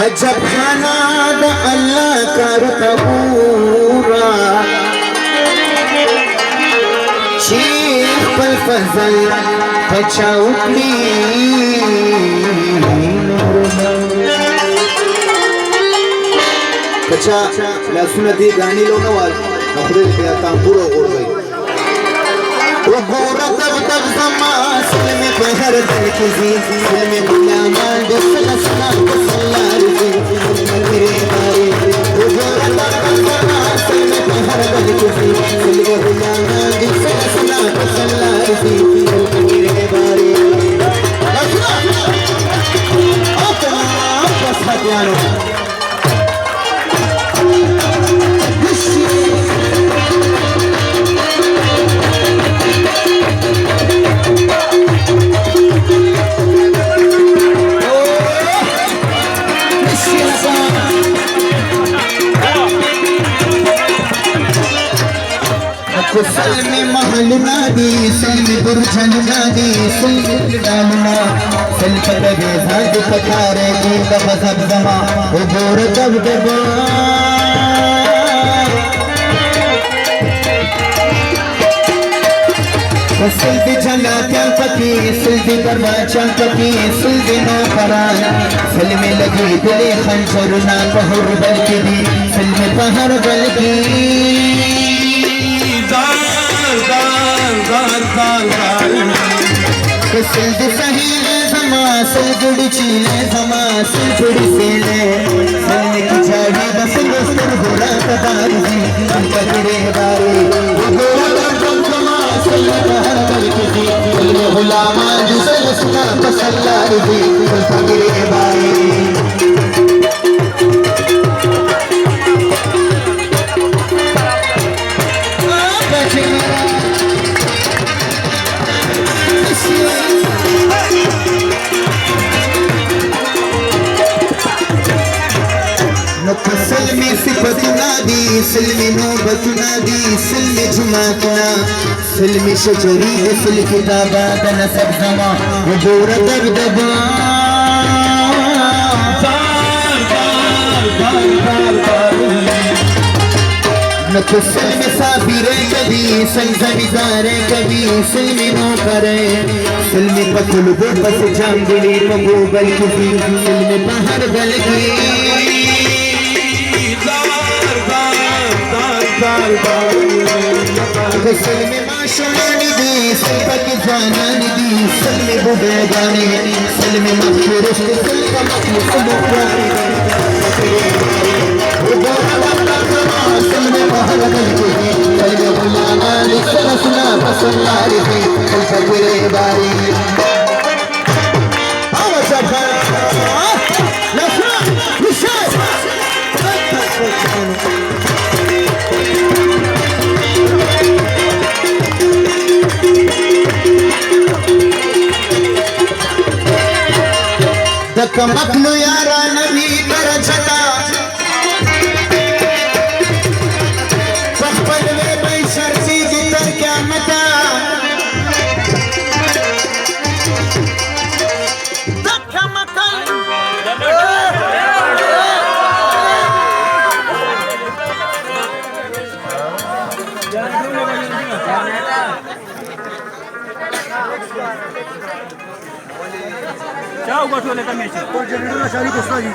अजब खाना द अल्लाह करता पूरा शेख पर फजल पचाउकली कच्चा लसुनती गानी लो नवाज नखरे पे तांबूरो ओढ़ गई वो गोरा तब तब समासल में बहर दल किसी दिल में गुलामा दिल सना सल्लार से मेरे बारे वो गोरा तब तब समासल में बहर दल किसी दिल में गुलामा दिल सना सल्लार से मेरे बारे बस हथियारों सलमी महल नादी सलमी बुरझन नादी सलमी डालना सल पदवे साध पतारे की तबसब जमा वो गोर तब दबा सल्दी चला चंपती सल्दी करवा चंपती सल्दी नो करान सलमी लगी दिले खंजर ना पहुर बल्कि दी सलमी पहर बल्कि सिल्द सही समा सिलगुड़ चीले समा सिलगुड़ सीले सिल्द की झाड़ी बस मुस्तर घोड़ा कदार सी पकड़े बारे घोड़ा कम समा सिल्द हर बल किसी सिल्द गुलामा जिसे सुना पसल्लार सी पकड़े बारे सलमी सिफत नादी सलमी नौबत नादी सलमी जुमातना सलमी शजरी सल किताबा नसब जमा हुजूर दबदबा नक सलमी साबिरे कभी संजमिदारे कभी सलमी नो करे सलमी पकुल बस जाम दिली पगो बल किसी सलमी बाहर गल की सलमे माशुमानी दी सलपक जानानी दी सलमे बुबे गाने सलमे मखरूश सलका मखलूक मुक्रानी सलमे महरगल के सलमे गुलामा लिखना सुना पसंदारी दी सलपक बारी आवाज़ लखना निशान कमकलु यारा नबी कर छता पखपल में बैशर सी जितर क्या मता Ciao, guarda le camicie. Oggi non la sciari costa lì.